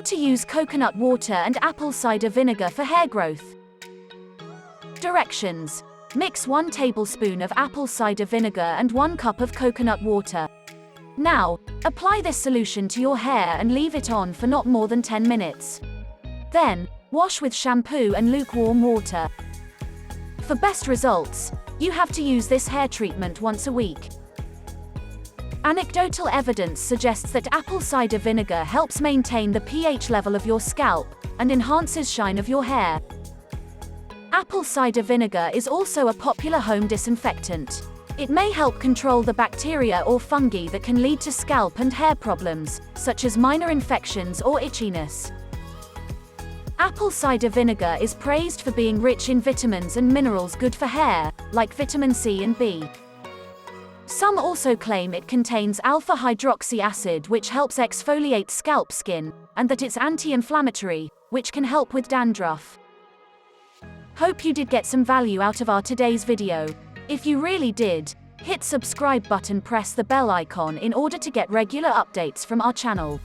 to use coconut water and apple cider vinegar for hair growth. Directions. Mix 1 tablespoon of apple cider vinegar and 1 cup of coconut water. Now, apply this solution to your hair and leave it on for not more than 10 minutes. Then, wash with shampoo and lukewarm water. For best results, you have to use this hair treatment once a week. Anecdotal evidence suggests that apple cider vinegar helps maintain the pH level of your scalp and enhances shine of your hair. Apple cider vinegar is also a popular home disinfectant. It may help control the bacteria or fungi that can lead to scalp and hair problems, such as minor infections or itchiness. Apple cider vinegar is praised for being rich in vitamins and minerals good for hair, like vitamin C and B. Some also claim it contains alpha hydroxy acid, which helps exfoliate scalp skin, and that it's anti-inflammatory, which can help with dandruff. Hope you did get some value out of our today's video. If you really did, hit subscribe button, press the bell icon in order to get regular updates from our channel.